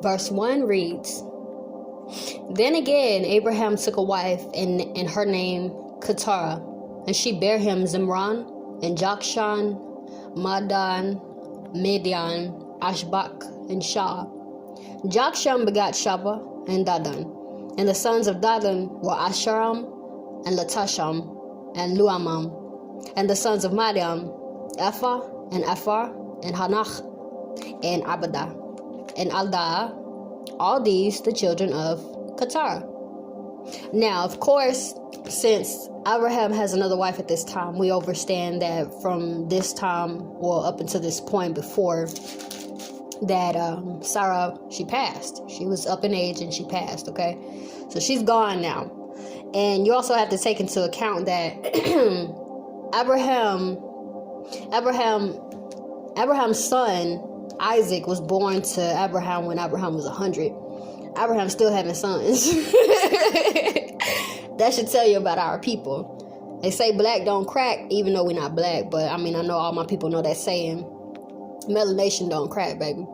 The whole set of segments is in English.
Verse 1 reads, Then again Abraham took a wife, and her name Keturah, and she bare him Zimran, and Jokshan, Madan, Midian, Ashbak, and Shah. Jokshan begot Shaba and Dadan, and the sons of Dadan were Asharam, and Latasham, and Luamam, and the sons of Madian, Ephah, and Ephar, and Hanach, and Abadah, and Aldah, all these the children of Keturah. Now, of course, since Abraham has another wife at this time, we understand that from this time, well, up until this point before that, Sarah, she passed. She was up in age and she passed, okay? So she's gone now. And you also have to take into account that Abraham's son, Isaac, was born to Abraham when Abraham was 100. Abraham's still having sons. That should tell you about our people. They say black don't crack, even though we're not black. But, I mean, I know all my people know that saying. Melanation don't crack, baby.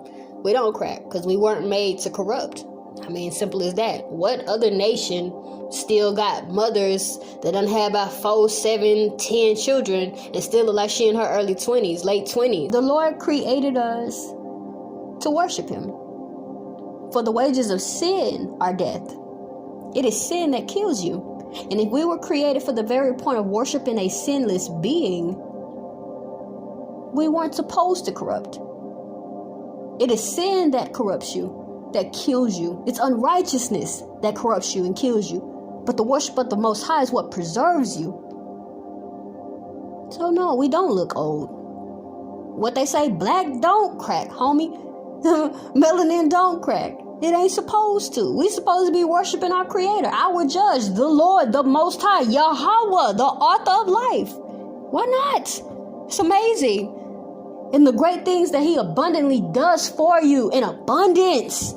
We don't crack because we weren't made to corrupt. I mean, simple as that. What other nation still got mothers that done have about 4, 7, 10 children and still look like she in her early 20s, late 20s? The Lord created us to worship him. For the wages of sin are death. It is sin that kills you. And if we were created for the very point of worshiping a sinless being, we weren't supposed to corrupt. It is sin that corrupts you, that kills you. It's unrighteousness that corrupts you and kills you. But the worship of the Most High is what preserves you. So no, we don't look old. What they say, black don't crack, homie. Melanin don't crack. It ain't supposed to. We supposed to be worshiping our Creator, our Judge, the Lord, the Most High, Yahweh, the Author of life. Why not? It's amazing. And the great things that he abundantly does for you in abundance.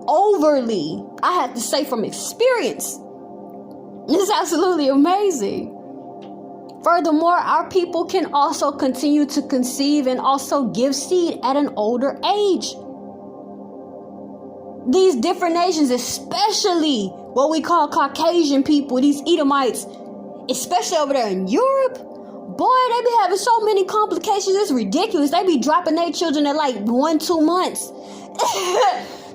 Overly. I have to say from experience. It's absolutely amazing. Furthermore, our people can also continue to conceive and also give seed at an older age. These different nations, especially what we call Caucasian people, these Edomites, especially over there in Europe, boy, they be having so many complications. It's ridiculous. They be dropping their children at like 1-2 months.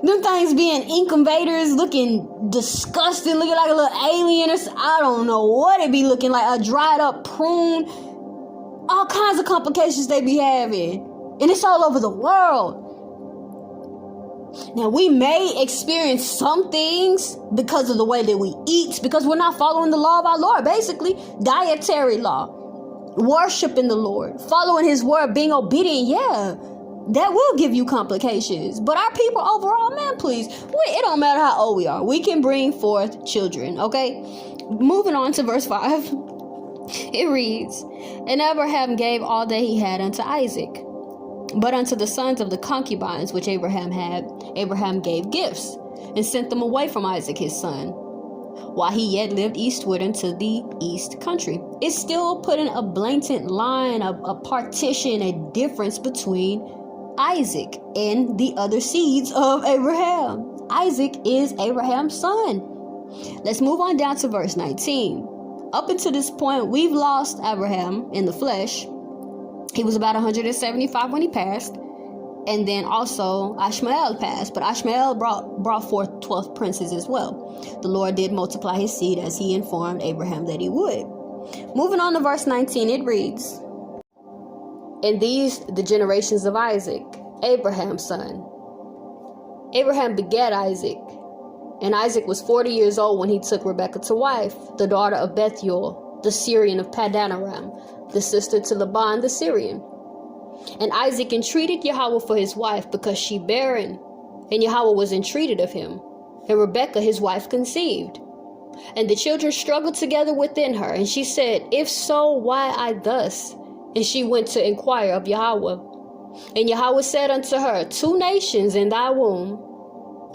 Them things being incubators, looking disgusting, looking like a little alien. Or I don't know what it be looking like. A dried up prune. All kinds of complications they be having. And it's all over the world. Now, we may experience some things because of the way that we eat, because we're not following the law of our Lord. Basically, dietary law. Worshiping the Lord. Following his word. Being obedient. Yeah. That will give you complications. But our people overall, man, please. It don't matter how old we are. We can bring forth children. Okay? Moving on to verse 5. It reads, And Abraham gave all that he had unto Isaac. But unto the sons of the concubines which Abraham had, Abraham gave gifts, and sent them away from Isaac his son, while he yet lived eastward into the east country. It's still putting a blatant line, a partition, a difference between Isaac and the other seeds of Abraham. Isaac is Abraham's son. Let's move on down to verse 19. Up until this point, we've lost Abraham in the flesh. He was about 175 when he passed. And then also Ishmael passed. But Ishmael brought forth 12 princes as well. The Lord did multiply his seed as he informed Abraham that he would. Moving on to verse 19, it reads, And these the generations of Isaac, Abraham's son. Abraham begat Isaac. And Isaac was 40 years old when he took Rebekah to wife, the daughter of Bethuel, the Syrian of Paddan Aram, the sister to Laban the Syrian. And Isaac entreated Yahweh for his wife, because she barren, and Yahweh was entreated of him. And Rebekah his wife conceived. And the children struggled together within her, and she said, If so, why I thus? And she went to inquire of Yahweh. And Yahweh said unto her, 2 nations in thy womb,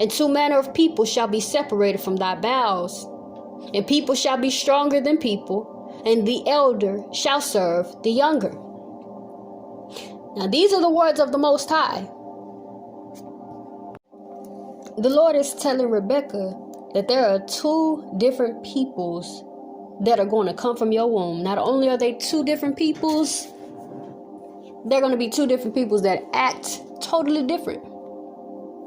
and 2 manner of people shall be separated from thy bowels. And people shall be stronger than people, and the elder shall serve the younger. Now these are the words of the Most High. the Lord is telling Rebecca that there are two different peoples that are going to come from your womb. Not only are they two different peoples, they're going to be two different peoples that act totally different.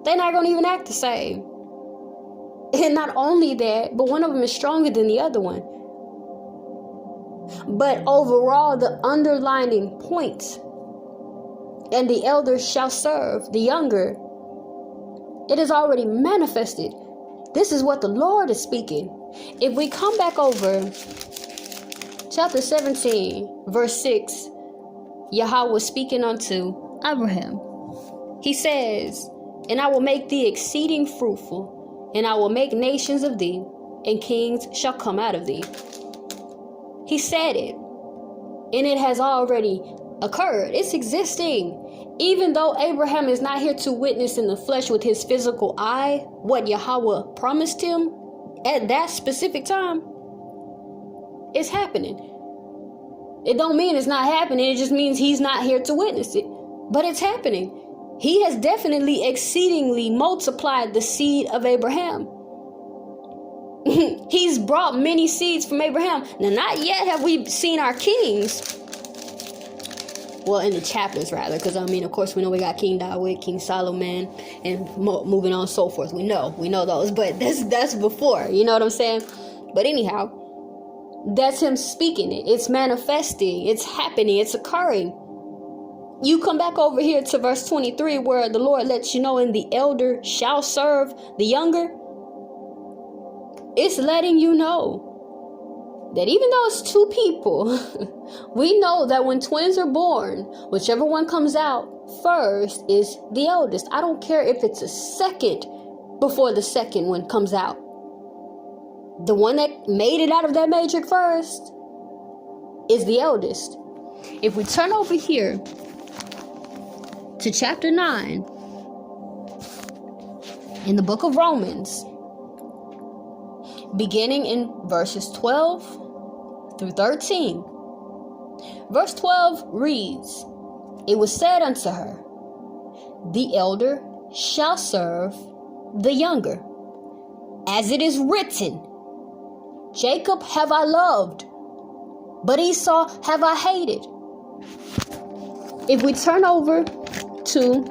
They're not going to even act the same. And not only that, but one of them is stronger than the other one. But overall, the underlining point, and the elder shall serve the younger, it is already manifested. This is what the Lord is speaking. If we come back over chapter 17, verse 6, Yahweh was speaking unto Abraham. He says, and I will make thee exceeding fruitful, and I will make nations of thee, and kings shall come out of thee. He said it, and it has already occurred. It's existing. Even though Abraham is not here to witness in the flesh with his physical eye what Yahweh promised him at that specific time, it's happening. It don't mean it's not happening. It just means he's not here to witness it. But it's happening. He has definitely exceedingly multiplied the seed of Abraham. He's brought many seeds from Abraham. Now, not yet have we seen our kings. Well, in the chapters, rather. Because, of course, we know we got King David, King Solomon, and moving on and so forth. We know those. But that's before. You know what I'm saying? But anyhow, that's him speaking it. It's manifesting. It's happening. It's occurring. You come back over here to verse 23 where the Lord lets you know, and the elder shall serve the younger. It's letting you know that even though it's two people, we know that when twins are born, whichever one comes out first is the eldest. I don't care if it's a second before the second one comes out. The one that made it out of that matrix first is the eldest. If we turn over here to chapter 9 in the book of Romans, beginning in verses 12 through 13. Verse 12 reads, it was said unto her, the elder shall serve the younger. As it is written, Jacob have I loved, but Esau have I hated. If we turn over to,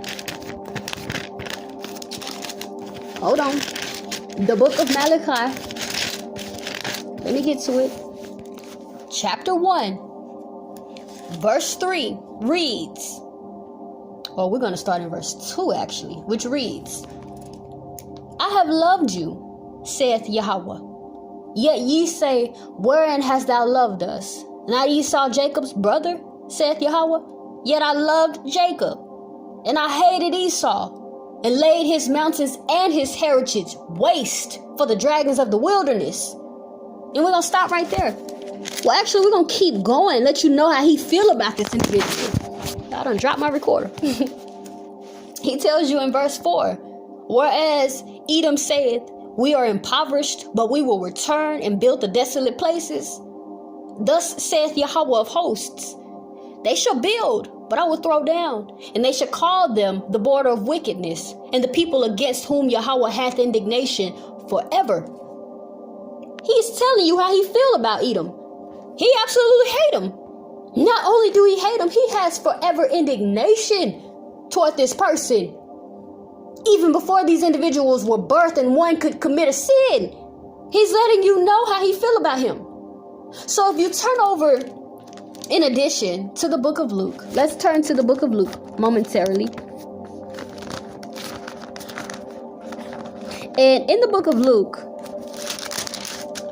the book of Malachi. Let me get to it. Chapter 1, verse 3 reads, we're going to start in verse 2 actually, which reads, I have loved you, saith Yahweh. Yet ye say, wherein hast thou loved us? Not Esau Jacob's brother, saith Yahweh. Yet I loved Jacob, and I hated Esau, and laid his mountains and his heritage waste for the dragons of the wilderness. And we're going to stop right there. Well, actually, we're going to keep going and let you know how he feel about this individual. I done dropped my recorder. He tells you in verse 4, whereas Edom saith, we are impoverished, but we will return and build the desolate places. Thus saith Yahweh of hosts, they shall build, but I will throw down, and they shall call them the border of wickedness, and the people against whom Yahweh hath indignation forever. He's telling you how he feel about Edom. He absolutely hate him. Not only do he hate him, he has forever indignation toward this person. Even before these individuals were birthed and one could commit a sin, he's letting you know how he feel about him. So if you turn over, in addition to the book of Luke, let's turn to the book of Luke momentarily. And in the book of Luke,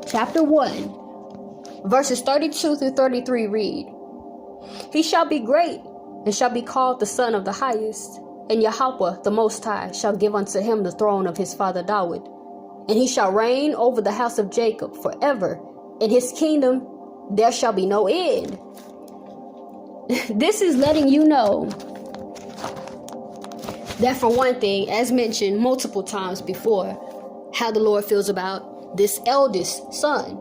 chapter 1, verses 32 through 33 read, he shall be great and shall be called the Son of the Highest. And Yahweh, the Most High, shall give unto him the throne of his father David. And he shall reign over the house of Jacob forever. In his kingdom there shall be no end. This is letting you know that, for one thing, as mentioned multiple times before, how the Lord feels about this eldest son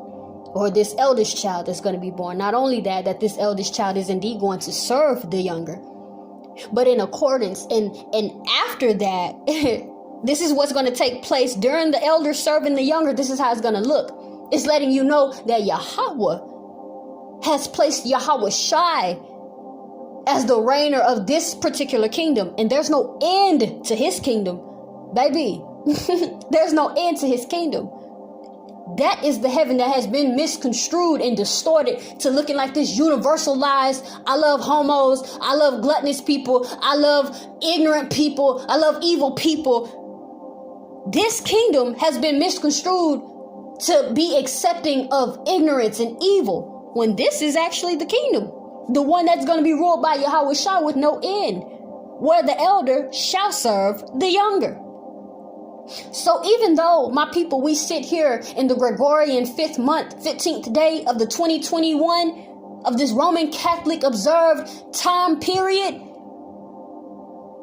or this eldest child that's going to be born. Not only that this eldest child is indeed going to serve the younger, but in accordance and after that, This is what's going to take place during the elder serving the younger. This is how it's going to look. It's letting you know that Yahweh has placed Yahweh Shai as the reigner of this particular kingdom. And there's no end to his kingdom, baby. There's no end to his kingdom. That is the heaven that has been misconstrued and distorted to looking like this universalized. I love homos. I love gluttonous people. I love ignorant people. I love evil people. This kingdom has been misconstrued to be accepting of ignorance and evil, when this is actually the kingdom, the one that's going to be ruled by Yahweh Shai with no end, where the elder shall serve the younger. So even though, my people, we sit here in the Gregorian 5th month, 15th day of the 2021 of this Roman Catholic observed time period,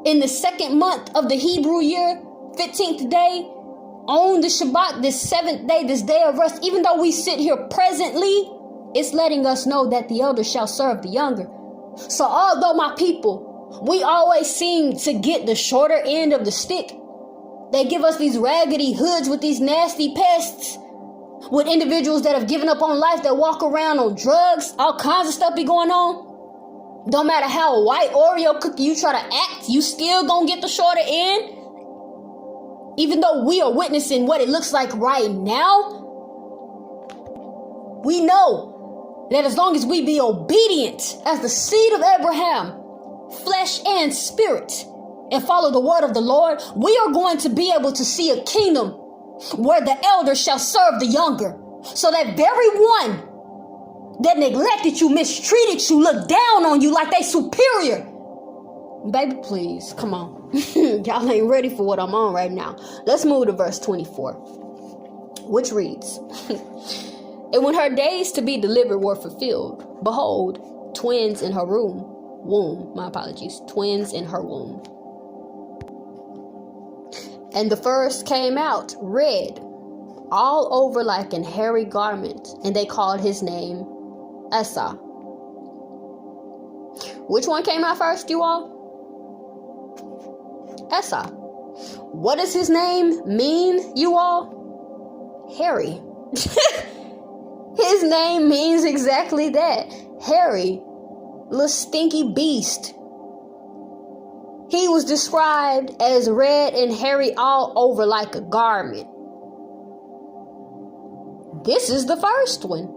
in the 2nd month of the Hebrew year, 15th day, on the Shabbat, this 7th day, this day of rest, even though we sit here presently, it's letting us know that the elder shall serve the younger. So although, my people, we always seem to get the shorter end of the stick, they give us these raggedy hoods with these nasty pests, with individuals that have given up on life, that walk around on drugs, all kinds of stuff be going on. Don't matter how white Oreo cookie you try to act, you still gonna get the shorter end. Even though we are witnessing what it looks like right now, we know that as long as we be obedient as the seed of Abraham, flesh and spirit, and follow the word of the Lord, we are going to be able to see a kingdom where the elder shall serve the younger. So that very one that neglected you, mistreated you, looked down on you like they superior. Baby, please, come on. Y'all ain't ready for what I'm on right now. Let's move to verse 24, which reads, And when her days to be delivered were fulfilled, behold, twins in her twins in her womb. And the first came out red, all over like an hairy garment, and they called his name Esau. Which one came out first, you all? Esau. What does his name mean, you all? Hairy. His name means exactly that. Hairy. Little stinky beast. He was described as red and hairy all over like a garment. This is the first one.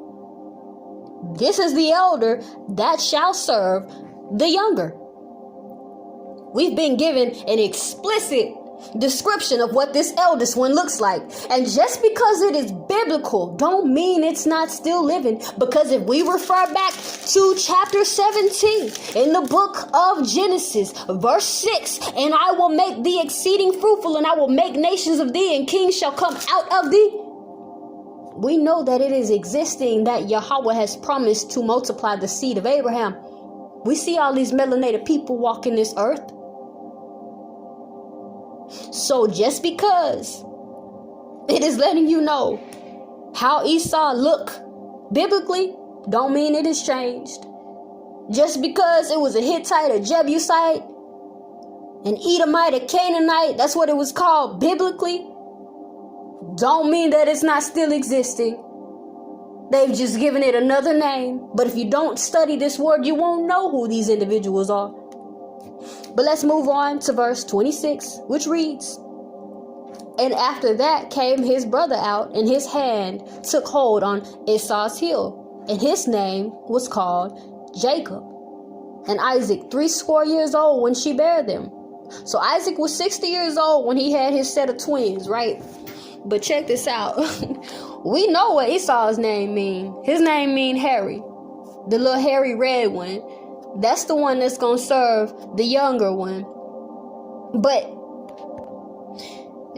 This is the elder that shall serve the younger. We've been given an explicit description of what this eldest one looks like. And just because it is biblical don't mean it's not still living. Because if we refer back to chapter 17 in the book of Genesis, verse 6, and I will make thee exceeding fruitful, and I will make nations of thee, and kings shall come out of thee. We know that it is existing, that Yahweh has promised to multiply the seed of Abraham. We see all these melanated people walking this earth. So just because it is letting you know how Esau look biblically, don't mean it has changed. Just because it was a Hittite, a Jebusite, an Edomite, a Canaanite, that's what it was called biblically, don't mean that it's not still existing. They've just given it another name. But if you don't study this word, you won't know who these individuals are. But let's move on to verse 26, which reads, And after that came his brother out, and his hand took hold on Esau's heel, and his name was called Jacob. And Isaac 60 years old when she bare them. So Isaac was 60 years old when he had his set of twins, right? But check this out. We know what Esau's name mean. His name mean hairy. The little hairy red one. That's the one that's going to serve the younger one. But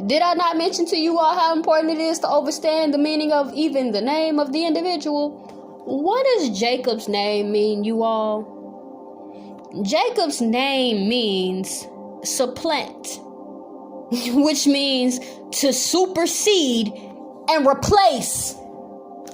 did I not mention to you all how important it is to understand the meaning of even the name of the individual? What does Jacob's name mean, you all? Jacob's name means supplant, which means to supersede and replace.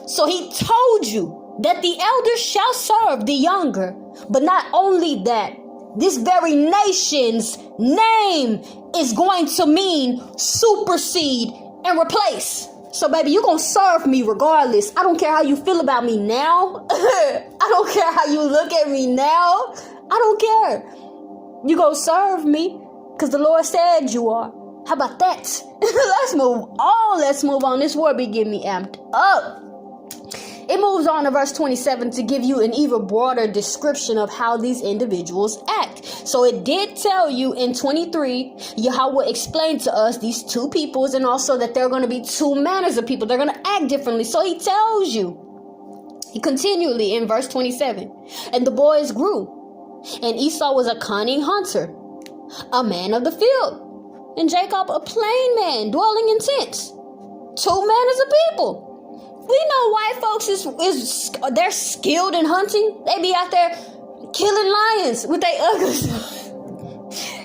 So he told you that the elder shall serve the younger. But not only that, this very nation's name is going to mean supersede and replace. So, baby, you're going to serve me regardless. I don't care how you feel about me now. I don't care how you look at me now. I don't care. You're going to serve me because the Lord said you are. How about that? Let's move on. Let's move on. This word be getting me amped up. It moves on to verse 27 to give you an even broader description of how these individuals act. So it did tell you in 23, Yahweh explained to us these two peoples, and also that there are going to be two manners of people. They're going to act differently. So he tells you, he continually in verse 27, and the boys grew, and Esau was a cunning hunter, a man of the field, and Jacob a plain man dwelling in tents. Two manners of people. We know white folks they're skilled in hunting. They be out there killing lions with their uggers.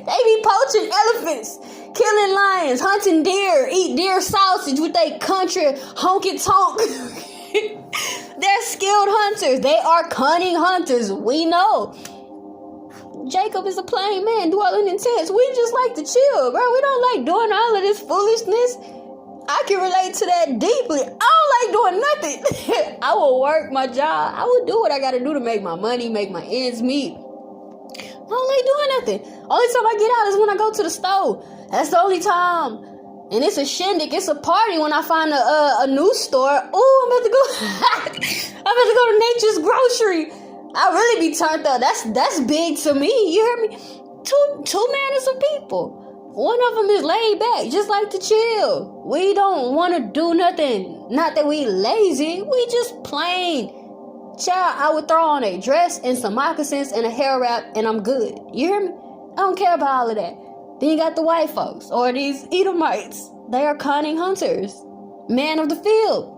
They be poaching elephants, killing lions, hunting deer, eat deer sausage with their country honky tonk. They're skilled hunters. They are cunning hunters. We know. Jacob is a plain man dwelling in tents. We just like to chill, bro. We don't like doing all of this foolishness. I can relate to that deeply. I don't like doing nothing. I will work my job. I will do what I got to do to make my money, make my ends meet. I don't like doing nothing. Only time I get out is when I go to the store. That's the only time. And it's a shindig. It's a party when I find a new store. Ooh, I'm about to go. I'm about to go to Nature's Grocery. I really be turned up. That's big to me. You hear me? Two manners of people. One of them is laid back, just like to chill. We don't want to do nothing. Not that we lazy. We just plain. Child, I would throw on a dress and some moccasins and a hair wrap and I'm good. You hear me? I don't care about all of that. Then you got the white folks or these Edomites. They are cunning hunters. Man of the field.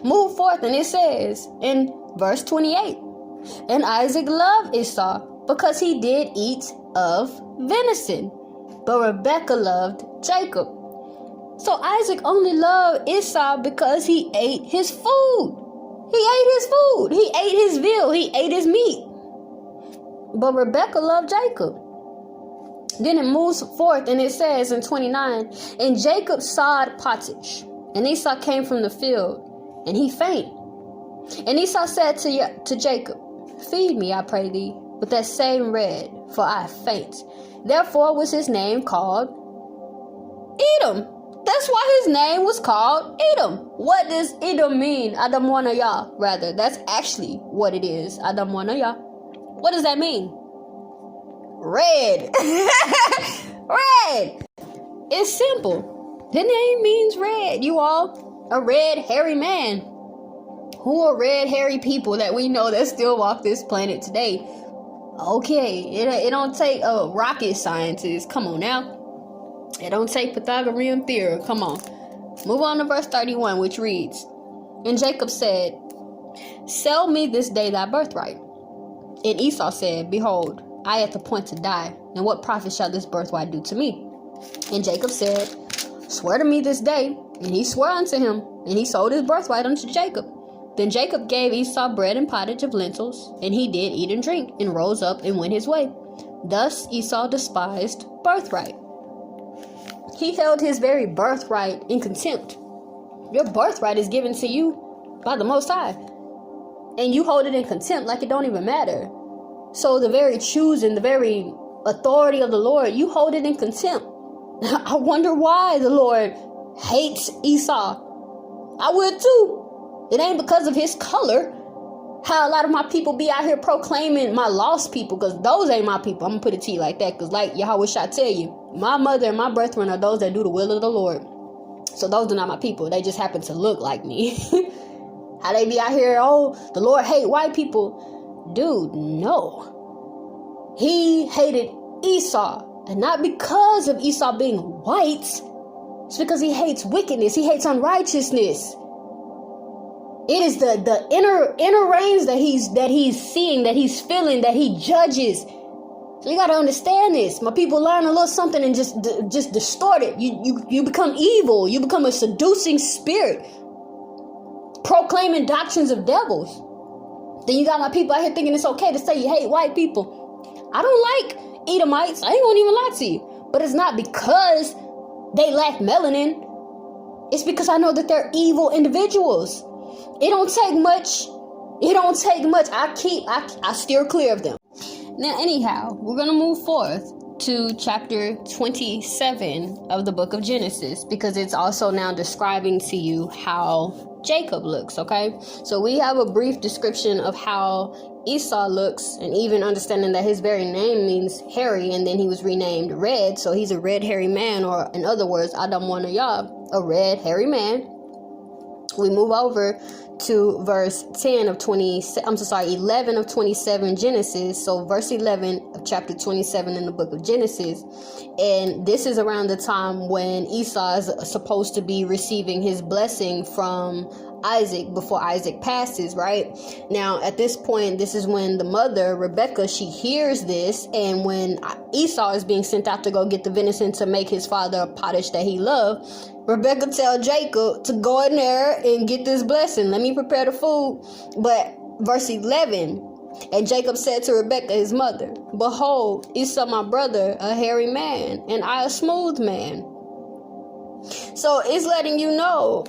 Move forth, and it says in verse 28, and Isaac loved Esau because he did eat of venison, but Rebekah loved Jacob. So Isaac only loved Esau because he ate his food. He ate his food. He ate his veal. He ate his meat. But Rebekah loved Jacob. Then it moves forth, and it says in 29, and Jacob sawed pottage, and Esau came from the field, and he faint. And Esau said to Jacob, feed me, I pray thee, with that same bread, for I faint. Therefore was his name called Edom. That's why his name was called Edom. What does Edom mean? Adam Wanaya, rather. That's actually what it is. Adam Wanaya. What does that mean? Red. Red. It's simple. The name means red, you all. A red, hairy man. Who are red, hairy people that we know that still walk this planet today? Okay, it don't take a rocket scientist. Come on now. It don't take Pythagorean theorem. Come on. Move on to verse 31, which reads, and Jacob said, sell me this day thy birthright. And Esau said, behold, I at the point to die, and what profit shall this birthright do to me? And Jacob said, swear to me this day. And he swore unto him, and he sold his birthright unto Jacob. Then Jacob gave Esau bread and pottage of lentils, and he did eat and drink, and rose up and went his way. Thus Esau despised birthright. He held his very birthright in contempt. Your birthright is given to you by the Most High, and you hold it in contempt like it don't even matter. So the very choosing, the very authority of the Lord, you hold it in contempt. I wonder why the Lord hates Esau. I would too. It ain't because of his color. How a lot of my people be out here proclaiming my lost people, because those ain't my people. I'm going to put it to you like that, because like Yahweh shall tell you, my mother and my brethren are those that do the will of the Lord. So those are not my people. They just happen to look like me. How they be out here, oh, the Lord hate white people. Dude, no. He hated Esau. And not because of Esau being white. It's because he hates wickedness. He hates unrighteousness. It is the inner reins that he's seeing, that he's feeling, that he judges. So you gotta understand this. My people learn a little something and just distort it. You become evil. You become a seducing spirit, proclaiming doctrines of devils. Then you got my people out here thinking it's okay to say you hate white people. I don't like Edomites. I ain't gonna even lie to you. But it's not because they lack melanin. It's because I know that they're evil individuals. It don't take much. I steer clear of them. Now, anyhow, we're going to move forth to chapter 27 of the book of Genesis, because it's also now describing to you how Jacob looks, okay? So we have a brief description of how Esau looks, and even understanding that his very name means hairy, and then he was renamed Red, so he's a red hairy man, or in other words, Adam one of y'all, a red hairy man. We move over to verse 11 of 27 Genesis. So verse 11 of chapter 27 in the book of Genesis. And this is around the time when Esau is supposed to be receiving his blessing from Isaac before Isaac passes, right? Now, at this point, this is when the mother, Rebecca, she hears this. And when Esau is being sent out to go get the venison to make his father a pottage that he loved, Rebecca tell Jacob to go in there and get this blessing. Let me prepare the food. But verse 11, and Jacob said to Rebekah, his mother, behold, Esau my brother, a hairy man, and I a smooth man. So it's letting you know,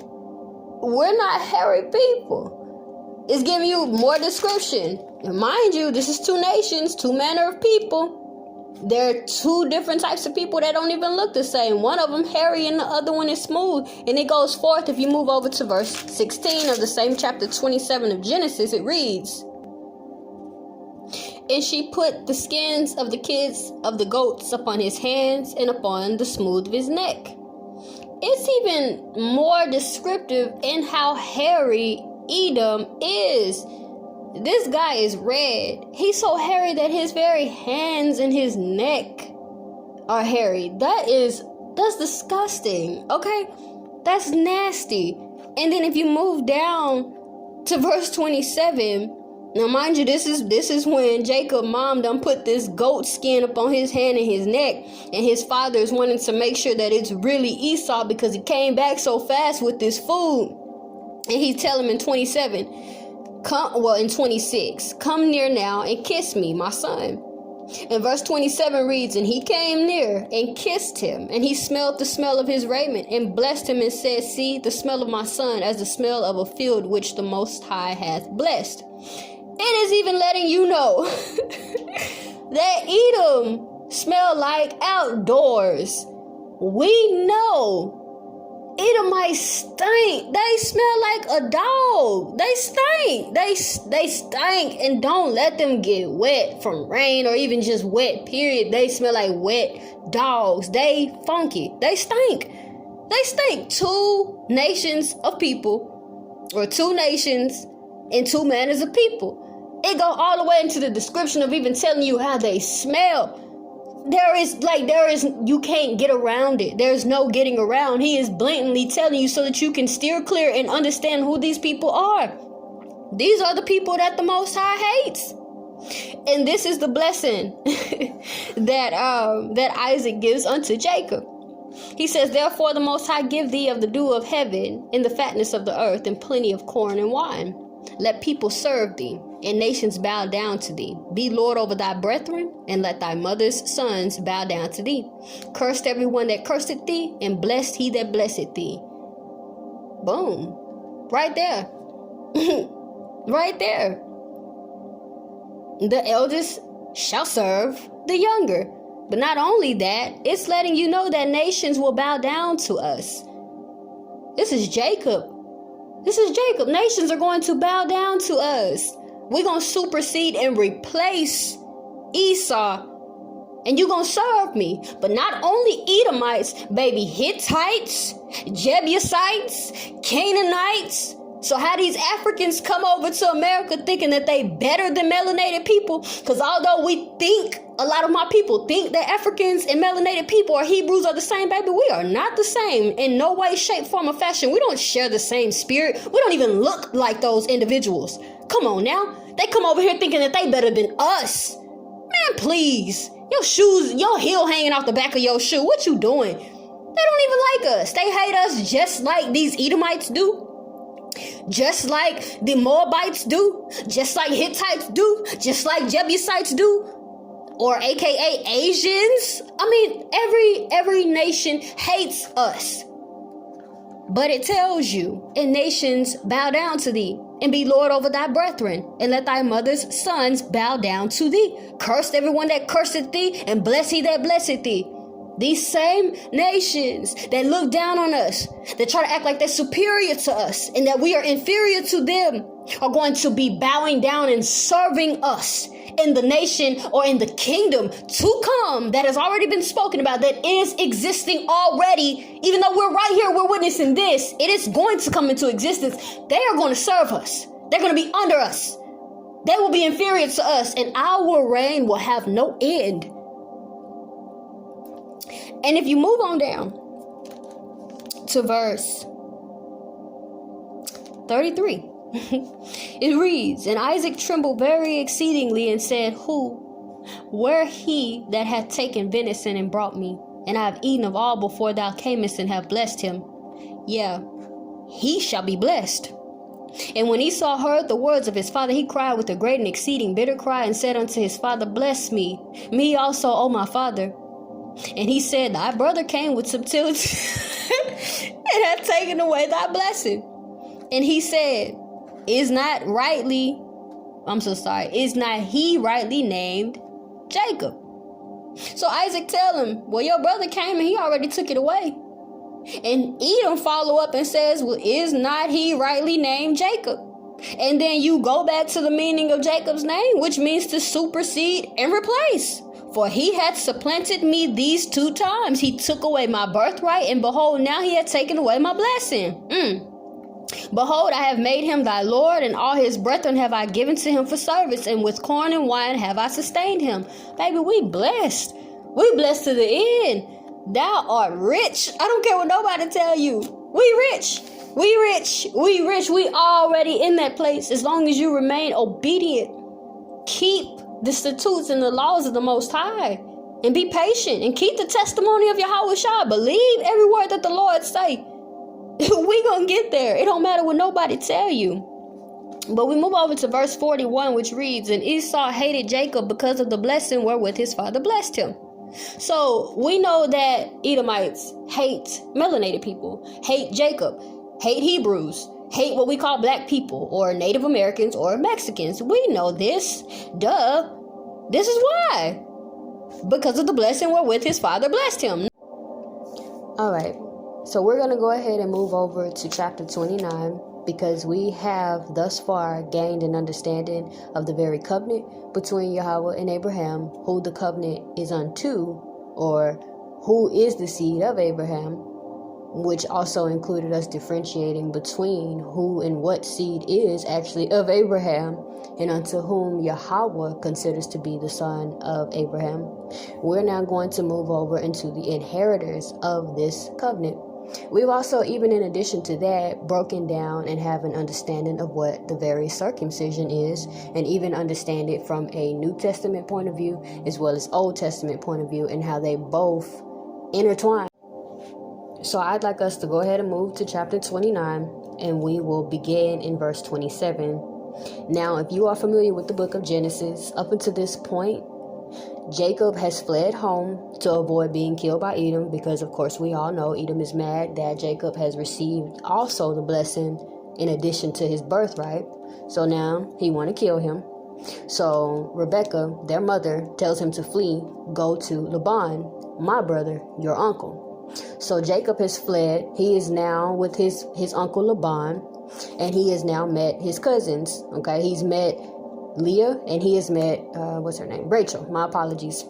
we're not hairy people. It's giving you more description. And mind you, this is two nations, two manner of people. There are two different types of people that don't even look the same. One of them hairy and the other one is smooth. And it goes forth, if you move over to verse 16 of the same chapter 27 of Genesis, it reads, and she put the skins of the kids of the goats upon his hands and upon the smooth of his neck. It's even more descriptive in how hairy Edom is. This guy is red. He's so hairy that his very hands and his neck are hairy. That's disgusting. Okay? That's nasty. And then if you move down to verse 27, now mind you, this is when Jacob's mom done put this goat skin up on his hand and his neck, and his father is wanting to make sure that it's really Esau because he came back so fast with this food. And he tell him in 27, in 26, come near now and kiss me, my son. And verse 27 reads, and he came near and kissed him, and he smelled the smell of his raiment, and blessed him and said, see, the smell of my son as the smell of a field which the Most High hath blessed. It is even letting you know that Edom smell like outdoors. We know Edomites stink. They smell like a dog. They stink. They stink, and don't let them get wet from rain or even just wet, period. They smell like wet dogs. They funky. They stink. They stink. Two nations of people, or two nations and two manners of people. It go all the way into the description of even telling you how they smell. You can't get around it. There's no getting around. He is blatantly telling you so that you can steer clear and understand who these people are. These are the people that the Most High hates. And this is the blessing that Isaac gives unto Jacob. He says, therefore the Most High give thee of the dew of heaven, in the fatness of the earth, and plenty of corn and wine. Let people serve thee, and nations bow down to thee. Be Lord over thy brethren, and let thy mother's sons bow down to thee. Cursed everyone that curseth thee, and blessed he that blesseth thee. Boom. Right there. Right there. The eldest shall serve the younger. But not only that, it's letting you know that nations will bow down to us. This is Jacob. Nations are going to bow down to us. We're going to supersede and replace Esau. And you're going to serve me. But not only Edomites, baby, Hittites, Jebusites, Canaanites. So how these Africans come over to America thinking that they better than melanated people? Because although we think, a lot of my people think that Africans and melanated people or Hebrews are the same, baby, we are not the same in no way, shape, form, or fashion. We don't share the same spirit. We don't even look like those individuals. Come on now. They come over here thinking that they better than us. Man, please. Your shoes, your heel hanging off the back of your shoe. What you doing? They don't even like us. They hate us just like these Edomites do. Just like the Moabites do. Just like Hittites do. Just like Jebusites do. or aka Asians. I mean, every nation hates us. But it tells you, and nations bow down to thee, and be Lord over thy brethren, and let thy mother's sons bow down to thee. Curse everyone that curseth thee, and bless he that blesseth thee. These same nations that look down on us, that try to act like they're superior to us, and that we are inferior to them, are going to be bowing down and serving us in the nation or in the kingdom to come that has already been spoken about, that is existing already. Even though we're right here, we're witnessing this, it is going to come into existence. They are going to serve us. They're going to be under us. They will be inferior to us, and our reign will have no end. And if you move on down to verse 33, it reads, And Isaac trembled very exceedingly and said, Where he that hath taken venison and brought me, and I have eaten of all before thou camest and have blessed him, yeah, he shall be blessed. And when Esau heard the words of his father, he cried with a great and exceeding bitter cry, and said unto his father, Bless me also, O my father. And he said, Thy brother came with subtlety and hath taken away thy blessing. And he said, Is not he rightly named Jacob? So Isaac tell him, well, your brother came and he already took it away. And Edom follow up and says, well, is not he rightly named Jacob? And then you go back to the meaning of Jacob's name, which means to supersede and replace. For he had supplanted me these 2 times. He took away my birthright, and behold, now he had taken away my blessing. Behold, I have made him thy Lord, and all his brethren have I given to him for service, and with corn and wine have I sustained him. Baby, we blessed. We blessed to the end. Thou art rich. I don't care what nobody tell you. We rich. We rich. We rich. We already in that place as long as you remain obedient. Keep the statutes and the laws of the Most High, and be patient, and keep the testimony of Yahweh Shai. Believe every word that the Lord say. We gonna get there. It don't matter what nobody tell you. But we move over to verse 41, which reads, And Esau hated Jacob because of the blessing wherewith his father blessed him. So we know that Edomites hate melanated people, hate Jacob, hate Hebrews, hate what we call black people or Native Americans or Mexicans. We know this. Duh. This is why. Because of the blessing wherewith his father blessed him. All right. So we're going to go ahead and move over to chapter 29, because we have thus far gained an understanding of the very covenant between Yahweh and Abraham, who the covenant is unto, or who is the seed of Abraham, which also included us differentiating between who and what seed is actually of Abraham, and unto whom Yahweh considers to be the son of Abraham. We're now going to move over into the inheritors of this covenant. We've also, even in addition to that, broken down and have an understanding of what the very circumcision is, and even understand it from a New Testament point of view as well as Old Testament point of view, and how they both intertwine. So I'd like us to go ahead and move to chapter 29, and we will begin in verse 27. Now, if you are familiar with the book of Genesis, up until this point, Jacob has fled home to avoid being killed by Edom, because of course we all know Edom is mad that Jacob has received also the blessing in addition to his birthright. So now he want to kill him. So Rebekah, their mother, tells him to flee, go to Laban, my brother, your uncle. So Jacob has fled. He is now with his uncle Laban, and he has now met his cousins. Okay, he's met Leah, and he has met, what's her name? Rachel. My apologies.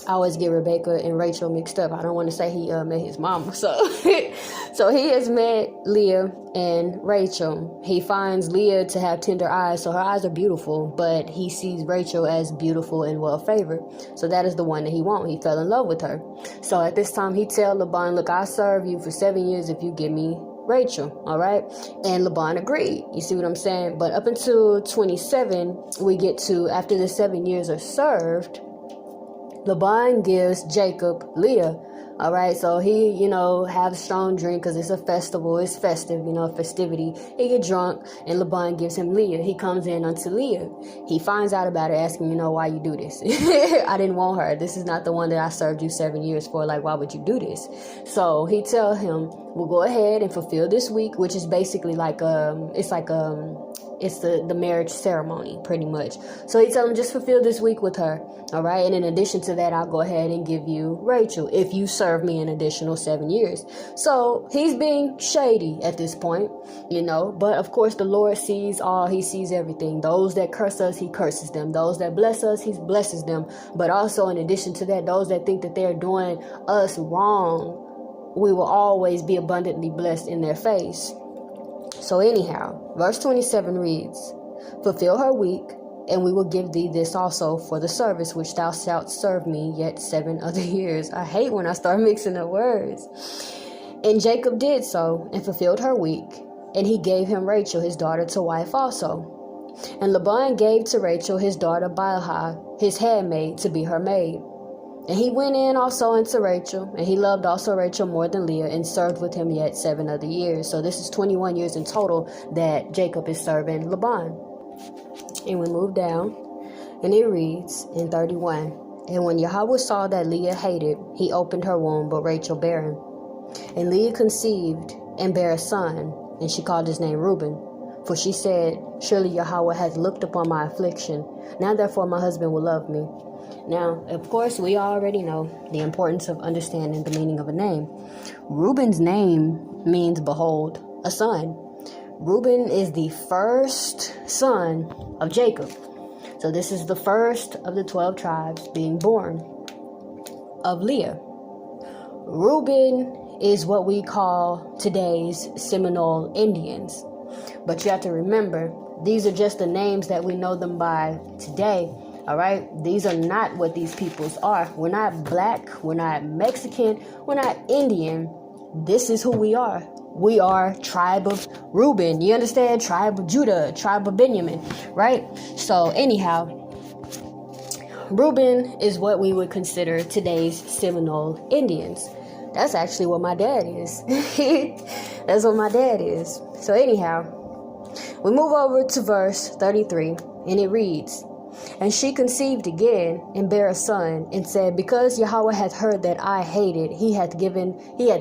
I always get Rebecca and Rachel mixed up. I don't want to say he met his mama. So he has met Leah and Rachel. He finds Leah to have tender eyes, so her eyes are beautiful, but he sees Rachel as beautiful and well-favored. So that is the one that he wants. He fell in love with her. So at this time, he tells Laban, look, I'll serve you for 7 years if you give me Rachel, all right? And Laban agreed. You see what I'm saying? But up until 27, we get to, after the 7 years are served, Laban gives Jacob Leah, All right, so he, have a strong drink because it's a festival. It's festive, festivity. He get drunk, and Laban gives him Leah. He comes in unto Leah. He finds out about it, asking, why you do this? I didn't want her. This is not the one that I served you 7 years for. Like, why would you do this? So he tell him, well, go ahead and fulfill this week, which is basically like, it's the marriage ceremony, pretty much. So he tell him, just fulfill this week with her. All right. And in addition to that, I'll go ahead and give you Rachel if you serve me an additional 7 years. So he's being shady at this point, but of course the Lord sees all. He sees everything. Those that curse us, he curses them. Those that bless us, he blesses them. But also in addition to that, those that think that they're doing us wrong, we will always be abundantly blessed in their face. So anyhow, verse 27 reads, fulfill her week, and we will give thee this also for the service which thou shalt serve me yet 7 other years. I hate when I start mixing up words. And Jacob did so, and fulfilled her week, and he gave him Rachel his daughter to wife also. And Laban gave to Rachel his daughter Bilhah, his handmaid, to be her maid. And he went in also unto Rachel, and he loved also Rachel more than Leah, and served with him yet 7 other years. So this is 21 years in total that Jacob is serving Laban. And we move down, and it reads in 31, and when Yahweh saw that Leah hated, he opened her womb, but Rachel barren. And Leah conceived and bare a son, and she called his name Reuben. For she said, surely Yahweh hath looked upon my affliction. Now therefore my husband will love me. Now, of course, we already know the importance of understanding the meaning of a name. Reuben's name means, behold, a son. Reuben is the first son of Jacob. So this is the first of the 12 tribes being born of Leah. Reuben is what we call today's Seminole Indians. But you have to remember, these are just the names that we know them by today. All right, these are not what these peoples are. We're not black, we're not Mexican, we're not Indian. This is who we are. We are tribe of Reuben. You understand? Tribe of Judah, tribe of Benjamin, right? So anyhow, Reuben is what we would consider today's Seminole Indians. That's actually what my dad is. That's what my dad is. So anyhow, we move over to verse 33, and it reads, and she conceived again and bare a son, and said, because Yahweh hath heard that I hated, he hath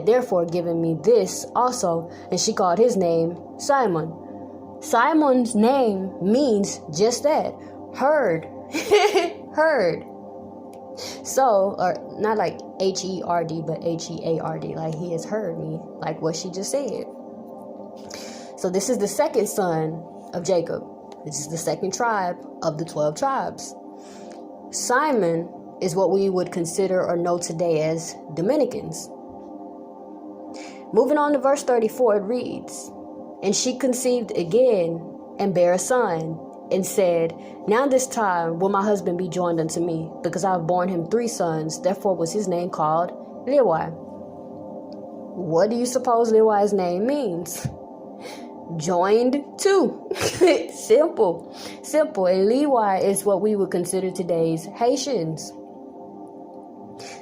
therefore given me this also. And she called his name Simon. Simon's name means just that, heard. Heard. So, or not like H-E-R-D, but H-E-A-R-D, like he has heard me, like what she just said. So this is the second son of Jacob. This is the second tribe of the 12 tribes. Simon is what we would consider or know today as Dominicans. Moving on to verse 34, it reads, and she conceived again and bare a son, and said, now this time will my husband be joined unto me, because I have borne him 3 sons. Therefore was his name called Lewi. What do you suppose Lewi's name means? Joined to. Simple. And Lewi is what we would consider today's Haitians.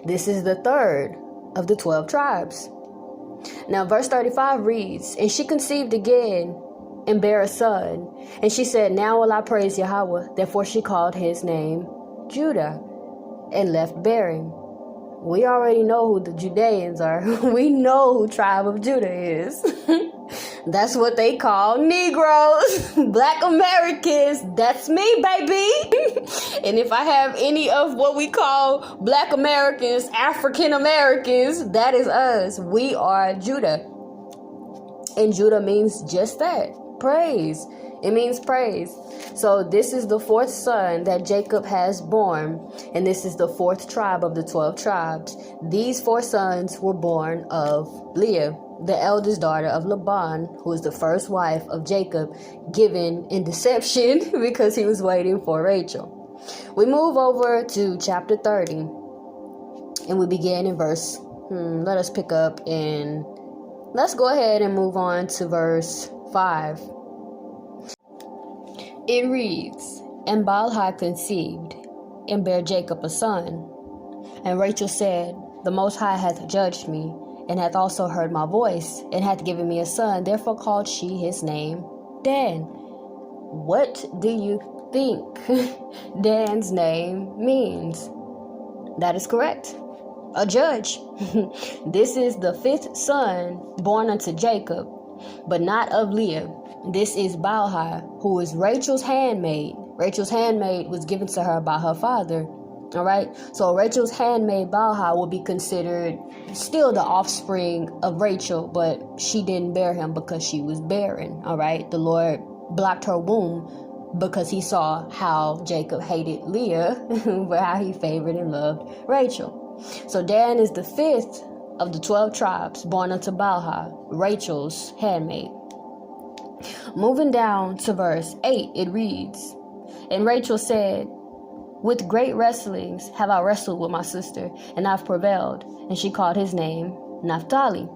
This is the third of the 12 tribes. Now verse 35 reads, and she conceived again and bare a son, and she said, now will I praise Yahweh. Therefore she called his name Judah, and left bearing. We already know who the Judeans are. We know who tribe of Judah is. That's what they call Negroes, Black Americans. That's me, baby. And if I have any of what we call Black Americans, African Americans, that is us. We are Judah. And Judah means just that, praise. It means praise. So this is the 4th son that Jacob has born, and this is the 4th tribe of the 12 tribes. These 4 sons were born of Leah, the eldest daughter of Laban, who was the first wife of Jacob, given in deception because he was waiting for Rachel. We move over to chapter 30, and we begin in verse, let's go ahead and move on to verse 5. It reads, and Bilhah conceived, and bare Jacob a son. And Rachel said, the Most High hath judged me, and hath also heard my voice, and hath given me a son. Therefore called she his name Dan. What do you think Dan's name means? That is correct. A judge. This is the 5th son born unto Jacob, but not of Leah. This is Bilhah, who is Rachel's handmaid. Rachel's handmaid was given to her by her father. All right. So Rachel's handmaid Bilhah will be considered still the offspring of Rachel, but she didn't bear him because she was barren. All right. The Lord blocked her womb because he saw how Jacob hated Leah, but how he favored and loved Rachel. So Dan is the 5th of the 12 tribes born unto Bilhah, Rachel's handmaid. Moving down to verse 8, it reads, And Rachel said, With great wrestlings have I wrestled with my sister, and I've prevailed. And she called his name Naphtali.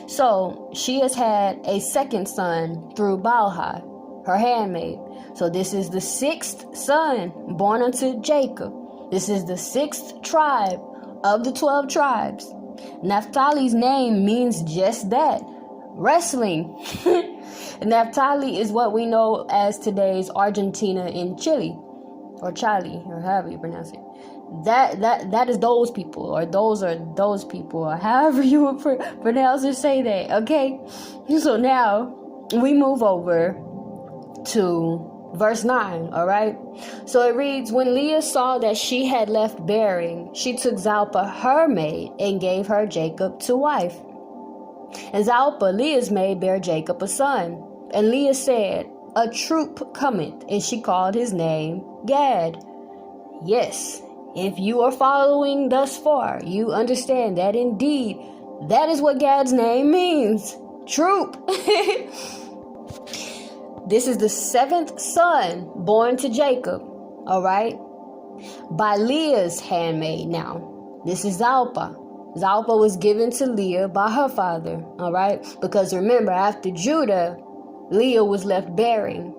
So she has had a second son through Bilhah, her handmaid. So this is the 6th son born unto Jacob. This is the 6th tribe of the 12 tribes. Naphtali's name means just that, wrestling. Naphtali is what we know as today's Argentina and Chile, or Chile, or however you pronounce it. That is those people, or those are those people, or however you would pronounce or say that. Okay, so now we move over to verse 9, all right? So it reads, When Leah saw that she had left bearing, she took Zilpah, her maid, and gave her Jacob to wife. And Zilpah, Leah's maid, bare Jacob a son. And Leah said, A troop cometh, and she called his name Gad. Yes, if you are following thus far, you understand that indeed, that is what Gad's name means. Troop. This is the 7th son born to Jacob, all right, by Leah's handmaid now. This is Zilpah. Zilpah was given to Leah by her father, all right, because remember, after Judah, Leah was left bearing,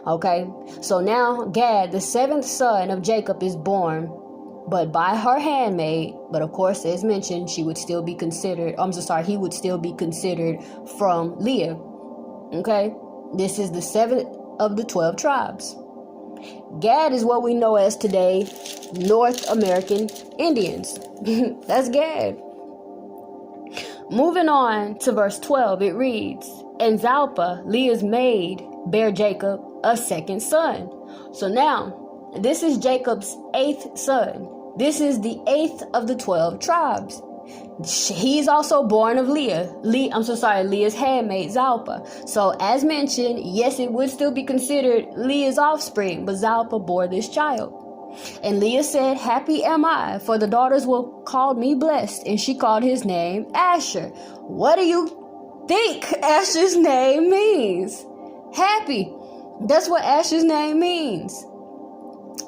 okay? So now Gad, the 7th son of Jacob, is born, but by her handmaid, but of course, as mentioned, he would still be considered from Leah, okay? This is the 7th of the 12 tribes. Gad is what we know as today North American Indians. That's Gad. Moving on to verse 12, it reads, And Zilpah, Leah's maid, bare Jacob a second son. So now, this is Jacob's 8th son. This is the 8th of the 12 tribes. He's also born of Leah's handmaid, Zilpah. So as mentioned, yes, it would still be considered Leah's offspring, but Zilpah bore this child. And Leah said, Happy am I, for the daughters will call me blessed. And she called his name Asher. What do you think Asher's name means? Happy. That's what Asher's name means.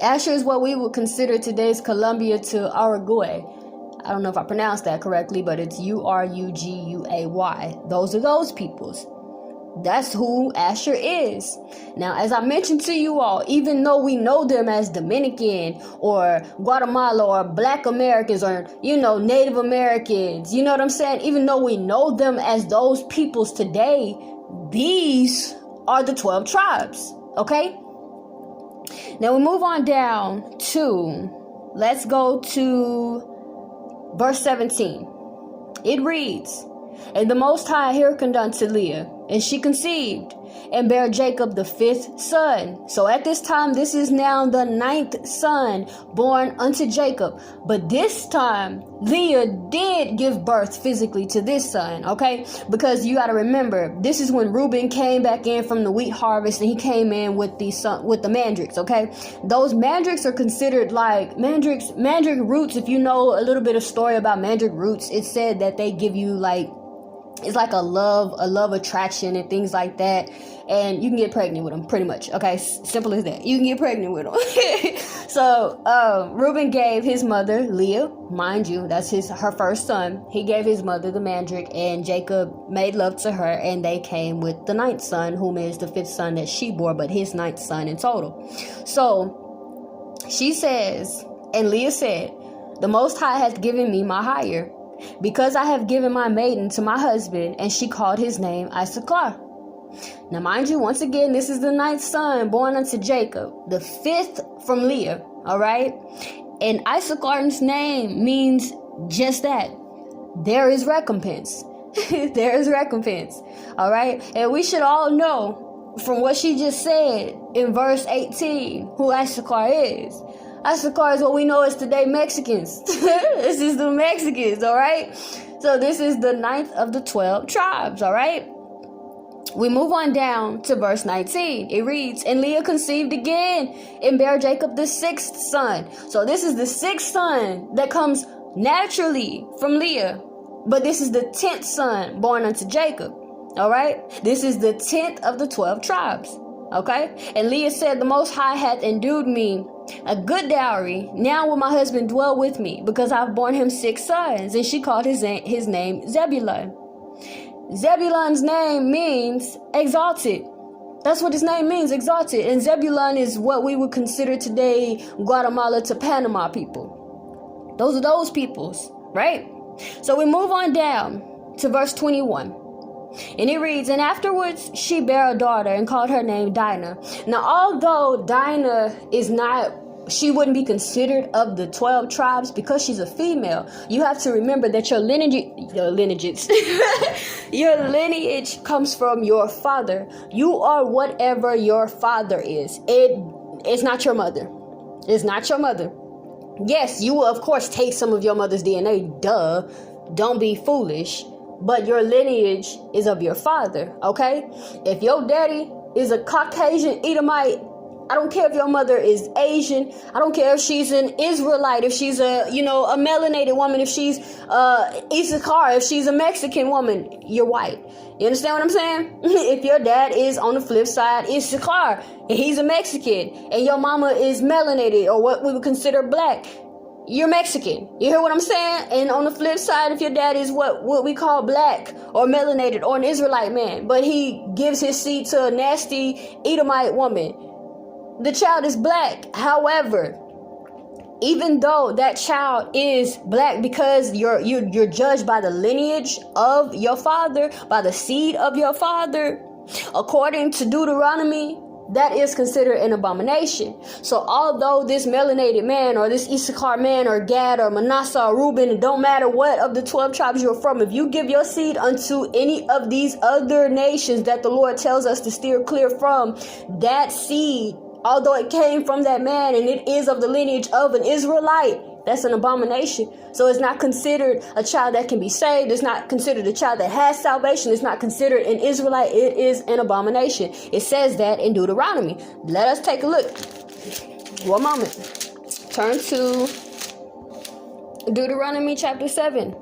Asher is what we would consider today's Colombia to Uruguay. I don't know if I pronounced that correctly, but it's Uruguay. Those are those peoples. That's who Asher is. Now, as I mentioned to you all, even though we know them as Dominican or Guatemala or Black Americans or, Native Americans, you know what I'm saying? Even though we know them as those peoples today, these are the 12 tribes, okay? Now we move on down to, let's go to verse 17. It reads, And the Most High hearkened unto Leah, and she conceived, and bare Jacob the 5th son. So at this time, this is now the 9th son born unto Jacob. But this time, Leah did give birth physically to this son, okay? Because you got to remember, this is when Reuben came back in from the wheat harvest, and he came in with the mandrakes, okay? Those mandrakes are considered like mandrake roots. If you know a little bit of story about mandrake roots, it said that they give you it's like a love attraction and things like that, and you can get pregnant with them, pretty much. Okay, simple as that. You can get pregnant with them. So Reuben gave his mother Leah, mind you, that's her first son. He gave his mother the mandrake, and Jacob made love to her, and they came with the 9th son, whom is the 5th son that she bore, but his 9th son in total. So she says, and Leah said, The Most High hath given me my hire, because I have given my maiden to my husband, and she called his name Issachar. Now mind you, once again, this is the 9th son born unto Jacob, the 5th from Leah, all right? And Issachar's name means just that. There is recompense. There is recompense, all right? And we should all know from what she just said in verse 18 who Issachar is. Issachar is what we know as today Mexicans. This is the Mexicans, all right? So this is the 9th of the 12 tribes, all right? We move on down to verse 19. It reads, and Leah conceived again and bare Jacob the 6th son. So this is the 6th son that comes naturally from Leah. But this is the 10th son born unto Jacob. All right. This is the 10th of the 12 tribes. Okay. And Leah said, the Most High hath endued me a good dowry. Now will my husband dwell with me, because I've borne him 6 sons. And she called his name Zebulun. Zebulun's name means exalted. That's what his name means, exalted. And Zebulun is what we would consider today Guatemala to Panama people. Those are those peoples, right? So we move on down to verse 21. And it reads, and afterwards she bare a daughter and called her name Dinah. Now, although Dinah is not, she wouldn't be considered of the 12 tribes because she's a female, you have to remember that your lineage comes from your father. You are whatever your father is. It's not your mother. It's not your mother. Yes, you will, of course, take some of your mother's DNA. Duh. Don't be foolish. But your lineage is of your father, okay? If your daddy is a Caucasian Edomite, I don't care if your mother is Asian. I don't care if she's an Israelite, if she's a melanated woman, if she's Issachar, if she's a Mexican woman, you're white. You understand what I'm saying? If your dad is on the flip side Issachar, and he's a Mexican, and your mama is melanated, or what we would consider black, you're Mexican. You hear what I'm saying? And on the flip side, if your dad is what we call black or melanated or an Israelite man, but he gives his seed to a nasty Edomite woman, the child is black. However, even though that child is black, because you're judged by the lineage of your father, by the seed of your father, according to Deuteronomy, that is considered an abomination. So although this melanated man or this Issachar man or Gad or Manasseh or Reuben, it don't matter what of the 12 tribes you're from, if you give your seed unto any of these other nations that the Lord tells us to steer clear from, that seed, although it came from that man and it is of the lineage of an Israelite, that's an abomination. So it's not considered a child that can be saved. It's not considered a child that has salvation. It's not considered an Israelite. It is an abomination. It says that in Deuteronomy. Let us take a look. One moment. Turn to Deuteronomy chapter 7.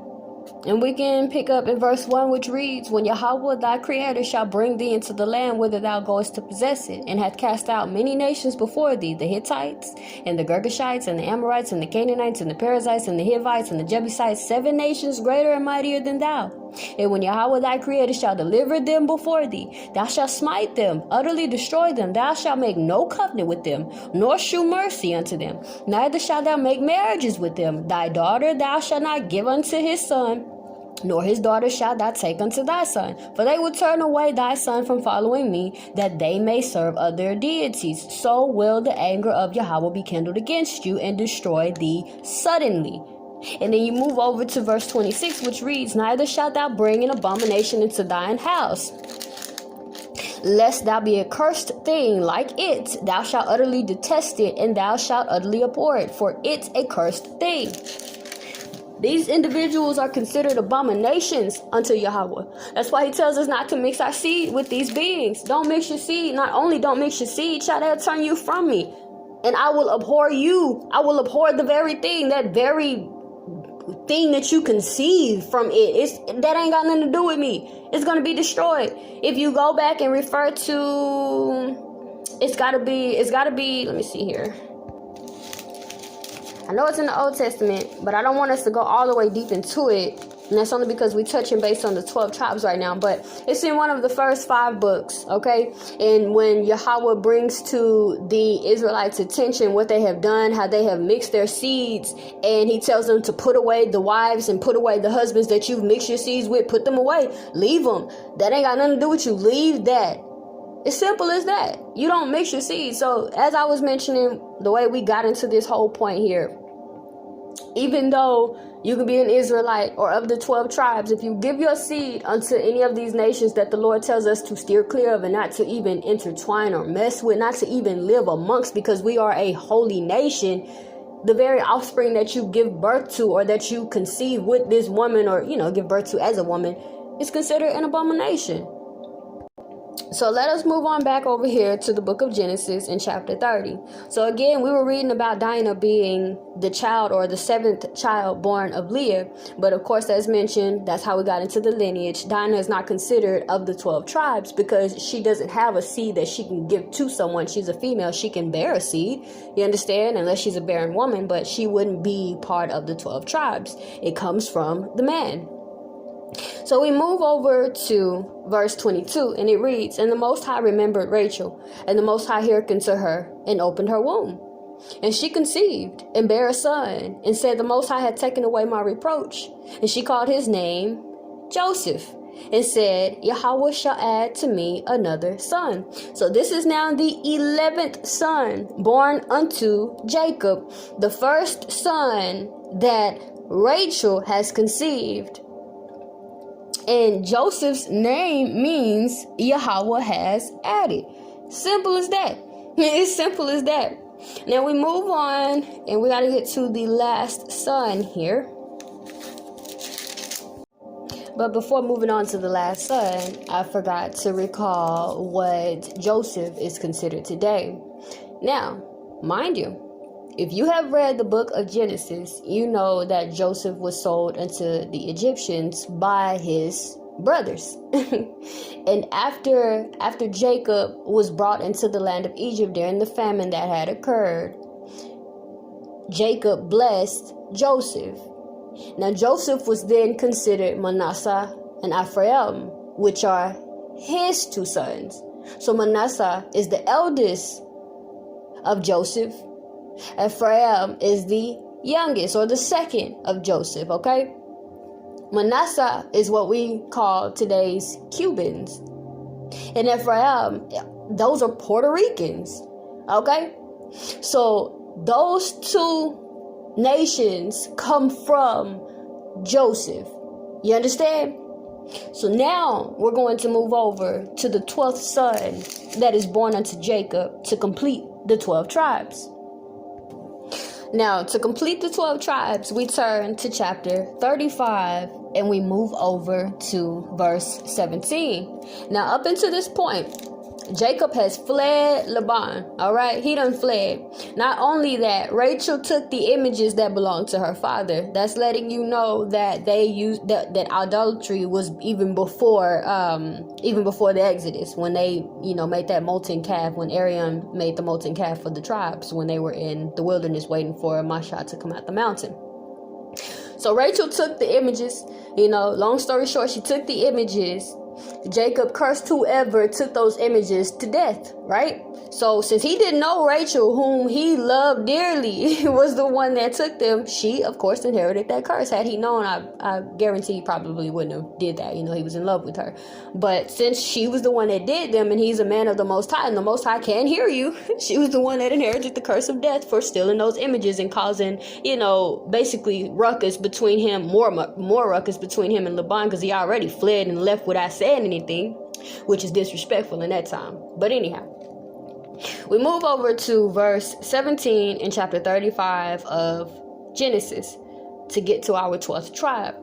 And we can pick up in verse 1, which reads, when Yahweh thy creator shall bring thee into the land whither thou goest to possess it, and hath cast out many nations before thee, the Hittites, and the Girgashites, and the Amorites, and the Canaanites, and the Perizzites, and the Hivites, and the Jebusites, 7 nations greater and mightier than thou. And when Yahweh thy creator shall deliver them before thee, thou shalt smite them, utterly destroy them. Thou shalt make no covenant with them, nor shew mercy unto them. Neither shalt thou make marriages with them. Thy daughter thou shalt not give unto his son, nor his daughter shalt thou take unto thy son. For they will turn away thy son from following me, that they may serve other deities. So will the anger of Yahweh be kindled against you, and destroy thee suddenly. And then you move over to verse 26, which reads, neither shalt thou bring an abomination into thine house, lest thou be a cursed thing like it. Thou shalt utterly detest it, and thou shalt utterly abhor it, for it's a cursed thing. These individuals are considered abominations unto Yahweh. That's why he tells us not to mix our seed with these beings. Don't mix your seed. Not only don't mix your seed, child, they'll turn you from me. And I will abhor you. I will abhor the very thing, that very thing that you conceive from it. That ain't got nothing to do with me. It's going to be destroyed. If you go back and refer to, it's got to be, let me see here. I know it's in the Old Testament, but I don't want us to go all the way deep into it. And that's only because we're touching based on the 12 tribes right now. But it's in one of the first 5 books, okay? And when Yahweh brings to the Israelites' attention what they have done, how they have mixed their seeds, and he tells them to put away the wives and put away the husbands that you've mixed your seeds with, put them away, leave them. That ain't got nothing to do with you. Leave that. It's simple as that. You don't mix your seeds. So as I was mentioning, the way we got into this whole point here, even though you could be an Israelite or of the 12 tribes, if you give your seed unto any of these nations that the Lord tells us to steer clear of and not to even intertwine or mess with, not to even live amongst, because we are a holy nation, the very offspring that you give birth to or that you conceive with this woman or, give birth to as a woman is considered an abomination. So let us move on back over here to the book of Genesis in chapter 30. So again, we were reading about Dinah being the child or the 7th child born of Leah. But of course, as mentioned, that's how we got into the lineage. Dinah is not considered of the 12 tribes because she doesn't have a seed that she can give to someone. She's a female. She can bear a seed, you understand, unless she's a barren woman, but she wouldn't be part of the 12 tribes. It comes from the man. So we move over to verse 22, and it reads, "And the Most High remembered Rachel, and the Most High hearkened to her, and opened her womb. And she conceived, and bare a son, and said, The Most High had taken away my reproach. And she called his name Joseph, and said, Yahweh shall add to me another son." So this is now the 11th son born unto Jacob, the first son that Rachel has conceived. And Joseph's name means Yahweh has added. Simple as that. It's simple as that. Now we move on, and we got to get to the last son here. But before moving on to the last son, I forgot to recall what Joseph is considered today. Now, mind you, if you have read the book of Genesis, you know that Joseph was sold unto the Egyptians by his brothers. And after Jacob was brought into the land of Egypt during the famine that had occurred, Jacob blessed Joseph. Now Joseph was then considered Manasseh and Ephraim, which are his 2 sons. So Manasseh is the eldest of Joseph. Ephraim is the youngest or the second of Joseph, okay? Manasseh is what we call today's Cubans. And Ephraim, those are Puerto Ricans, okay? So those 2 nations come from Joseph. You understand? So now we're going to move over to the 12th son that is born unto Jacob to complete the 12 tribes. Now, to complete the 12 tribes, we turn to chapter 35 and we move over to verse 17. Now, up until this point, Jacob has fled Laban. All right, he done fled. Not only that, Rachel took the images that belonged to her father. That's letting you know that they used that idolatry was even before the Exodus, when they made that molten calf, when Aaron made the molten calf for the tribes when they were in the wilderness waiting for Masha to come out the mountain. So Rachel took the images. Long story short, she took the images. Jacob cursed whoever took those images to death, right? So since he didn't know Rachel, whom he loved dearly, was the one that took them, she, of course, inherited that curse. Had he known, I guarantee he probably wouldn't have did that. He was in love with her. But since she was the one that did them, and he's a man of the Most High, and the Most High can hear you, she was the one that inherited the curse of death for stealing those images and causing, basically ruckus between him, more ruckus between him and Laban, because he already fled and left without saying anything, which is disrespectful in that time. But anyhow, we move over to verse 17 in chapter 35 of Genesis to get to our 12th tribe.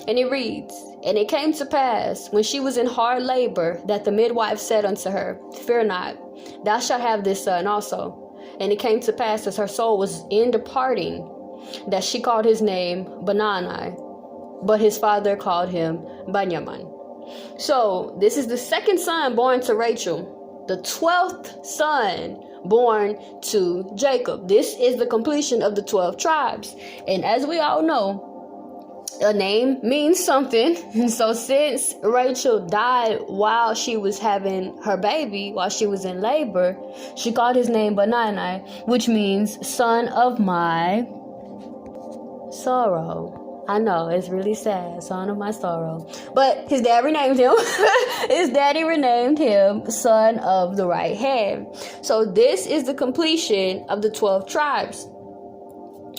And it reads, "And it came to pass, when she was in hard labor, that the midwife said unto her, Fear not, thou shalt have this son also. And it came to pass, as her soul was in departing, that she called his name Benani, but his father called him Benjamin." So this is the second son born to Rachel, the 12th son born to Jacob. This is the completion of the 12 tribes. And as we all know, A name means something. And so since Rachel died while she was having her baby, while she was in labor, she called his name Benani, which means son of my sorrow. I know, it's really sad, son of my sorrow. But his dad renamed him. His daddy renamed him son of the right hand. So this is the completion of the 12 tribes.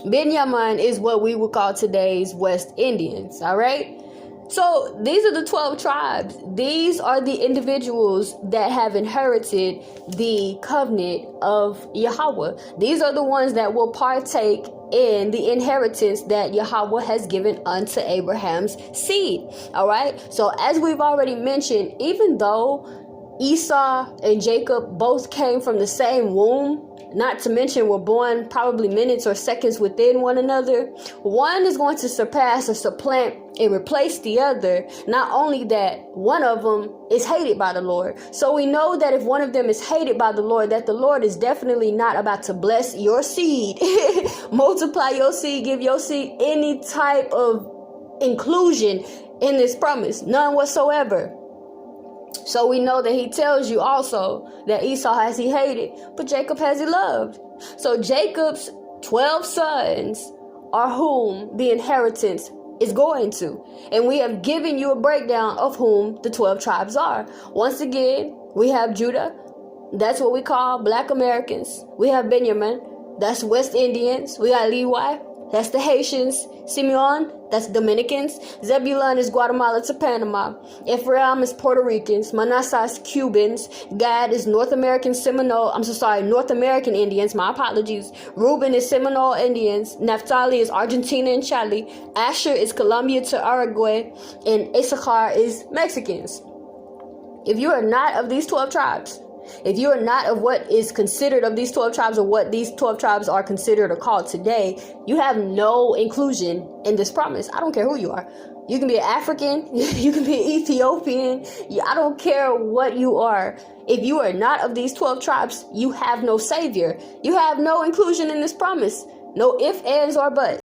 Benjamin is what we would call today's West Indians, all right? So these are the 12 tribes. These are the individuals that have inherited the covenant of Yahweh. These are the ones that will partake in the inheritance that Yahweh has given unto Abraham's seed, all right? So as we've already mentioned, even though Esau and Jacob both came from the same womb, not to mention were born probably minutes or seconds within one another, one is going to surpass or supplant and replace the other. Not only that, one of them is hated by the Lord. So we know that if one of them is hated by the Lord, that the Lord is definitely not about to bless your seed, multiply your seed, give your seed any type of inclusion in this promise, none whatsoever. So we know that he tells you also that Esau has he hated, but Jacob has he loved. So Jacob's 12 sons are whom the inheritance is going to. And we have given you a breakdown of whom the 12 tribes are. Once again, we have Judah. That's what we call Black Americans. We have Benjamin. That's West Indians. We got Levi. That's the Haitians. Simeon, that's Dominicans. Zebulun is Guatemala to Panama. Ephraim is Puerto Ricans. Manasseh is Cubans. Gad is North American Indians. My apologies. Reuben is Seminole Indians. Naphtali is Argentina and Chile. Asher is Colombia to Uruguay. And Issachar is Mexicans. If you are not of these 12 tribes, if you are not of what is considered of these 12 tribes or what these 12 tribes are considered or called today, you have no inclusion in this promise. I don't care who you are. You can be an African. You can be an Ethiopian. I don't care what you are. If you are not of these 12 tribes, you have no savior. You have no inclusion in this promise. No ifs, ands, or buts.